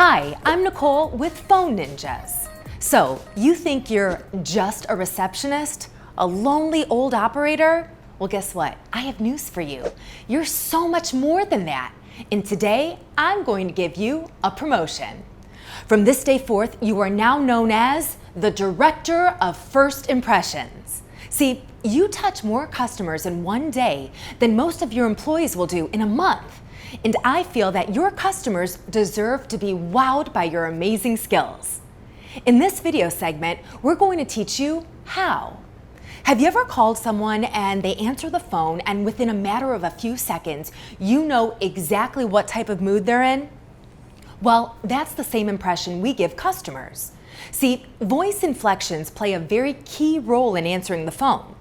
Hi, I'm Nicole with Phone Ninjas. So, you think you're just a receptionist? A lonely old operator? Well, guess what? I have news for you. You're so much more than that. And today, I'm going to give you a promotion. From this day forth, you are now known as the Director of First Impressions. See, you touch more customers in one day than most of your employees will do in a month. And I feel that your customers deserve to be wowed by your amazing skills. In this video segment, we're going to teach you how. Have you ever called someone and they answer the phone and within a matter of a few seconds, you know exactly what type of mood they're in? Well, that's the same impression we give customers. See, voice inflections play a very key role in answering the phone.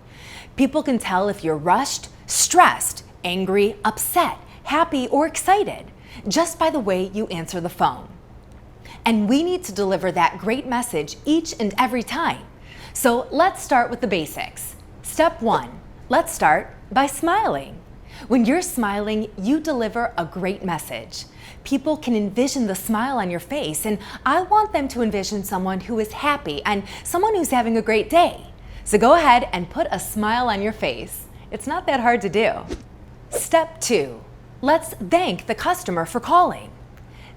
People can tell if you're rushed, stressed, angry, upset, happy, or excited just by the way you answer the phone. And we need to deliver that great message each and every time. So let's start with the basics. Step 1, let's start by smiling. When you're smiling, you deliver a great message. People can envision the smile on your face, and I want them to envision someone who is happy and someone who's having a great day. So go ahead and put a smile on your face. It's not that hard to do. Step 2, let's thank the customer for calling.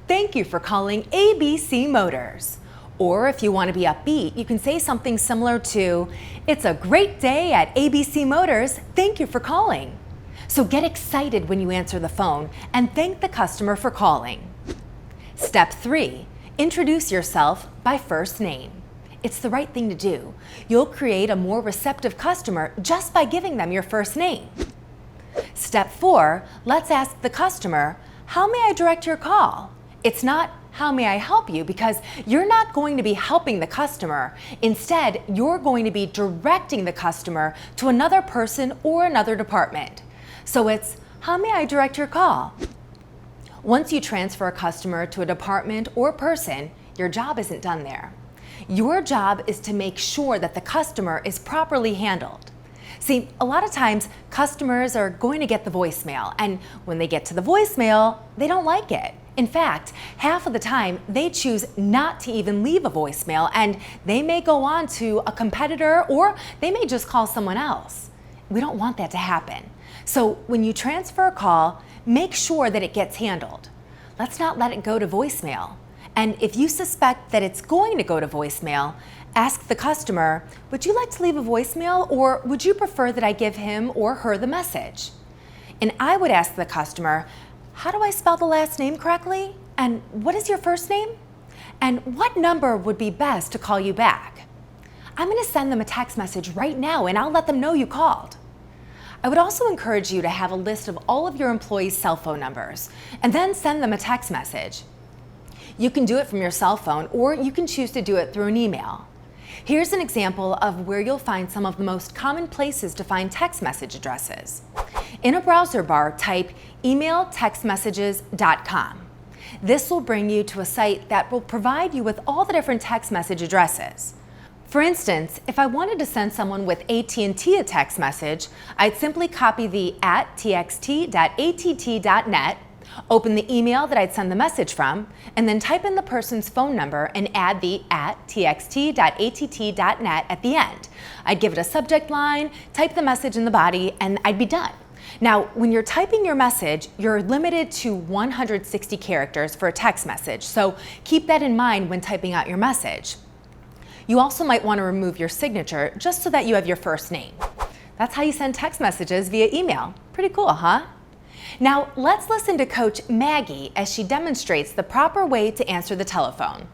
Thank you for calling ABC Motors. Or if you want to be upbeat, you can say something similar to, "It's a great day at ABC Motors. Thank you for calling." So get excited when you answer the phone and thank the customer for calling. Step 3, introduce yourself by first name. It's the right thing to do. You'll create a more receptive customer just by giving them your first name. Step 4, let's ask the customer, "How may I direct your call?" It's not, "How may I help you?" because you're not going to be helping the customer. Instead, you're going to be directing the customer to another person or another department. So it's, "How may I direct your call?" Once you transfer a customer to a department or person, your job isn't done there. Your job is to make sure that the customer is properly handled. See, a lot of times customers are going to get the voicemail, and when they get to the voicemail, they don't like it. In fact, half of the time they choose not to even leave a voicemail, and they may go on to a competitor or they may just call someone else. We don't want that to happen. So when you transfer a call, make sure that it gets handled. Let's not let it go to voicemail. And if you suspect that it's going to go to voicemail, ask the customer, "Would you like to leave a voicemail, or would you prefer that I give him or her the message?" And I would ask the customer, "How do I spell the last name correctly? And what is your first name? And what number would be best to call you back?" I'm going to send them a text message right now, and I'll let them know you called. I would also encourage you to have a list of all of your employees' cell phone numbers, and then send them a text message. You can do it from your cell phone, or you can choose to do it through an email. Here's an example of where you'll find some of the most common places to find text message addresses. In a browser bar, type emailtextmessages.com. This will bring you to a site that will provide you with all the different text message addresses. For instance, if I wanted to send someone with AT&T a text message, I'd simply copy the @txt.att.net, open the email that I'd send the message from, and then type in the person's phone number and add the @txt.att.net at the end. I'd give it a subject line, type the message in the body, and I'd be done. Now, when you're typing your message, you're limited to 160 characters for a text message, so keep that in mind when typing out your message. You also might want to remove your signature just so that you have your first name. That's how you send text messages via email. Pretty cool, huh? Now, let's listen to Coach Maggie as she demonstrates the proper way to answer the telephone.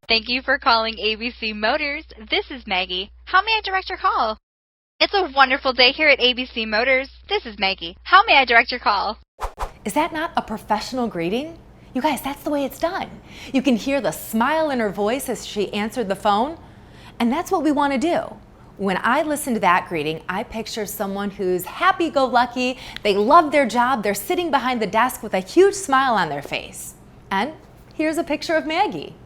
Thank you for calling ABC Motors. This is Maggie. How may I direct your call? It's a wonderful day here at ABC Motors. This is Maggie. How may I direct your call? Is that not a professional greeting? You guys, that's the way it's done. You can hear the smile in her voice as she answered the phone, and that's what we want to do. When I listen to that greeting, I picture someone who's happy-go-lucky, they love their job, they're sitting behind the desk with a huge smile on their face. And here's a picture of Maggie.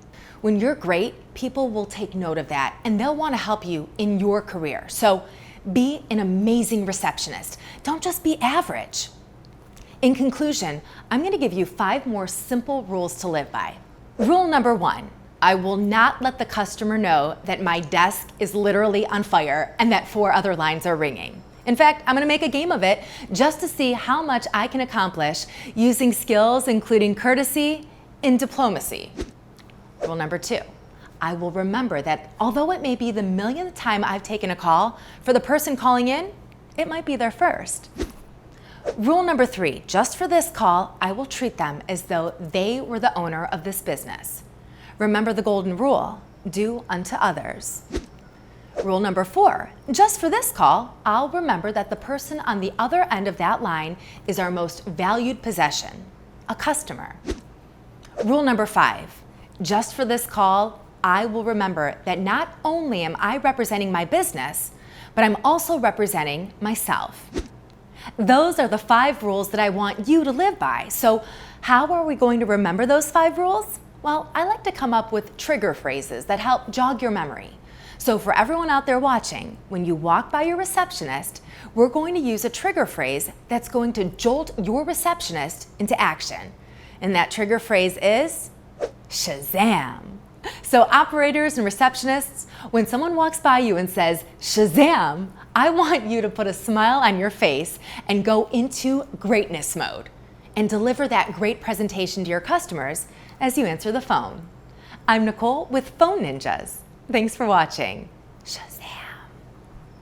When you're great, people will take note of that, and they'll want to help you in your career. So be an amazing receptionist. Don't just be average. In conclusion, I'm going to give you 5 more simple rules to live by. Rule number 1, I will not let the customer know that my desk is literally on fire and that 4 other lines are ringing. In fact, I'm going to make a game of it just to see how much I can accomplish using skills including courtesy and diplomacy. Rule number 2, I will remember that although it may be the millionth time I've taken a call, for the person calling in, it might be their first. Rule number 3, just for this call, I will treat them as though they were the owner of this business. Remember the golden rule, do unto others. Rule number 4, just for this call, I'll remember that the person on the other end of that line is our most valued possession, a customer. Rule number 5, just for this call, I will remember that not only am I representing my business, but I'm also representing myself. Those are the 5 rules that I want you to live by. So how are we going to remember those 5 rules? Well, I like to come up with trigger phrases that help jog your memory. So for everyone out there watching, when you walk by your receptionist, we're going to use a trigger phrase that's going to jolt your receptionist into action. And that trigger phrase is Shazam. So operators and receptionists, when someone walks by you and says, Shazam, I want you to put a smile on your face and go into greatness mode and deliver that great presentation to your customers as you answer the phone. I'm Nicole with Phone Ninjas. Thanks for watching. Shazam.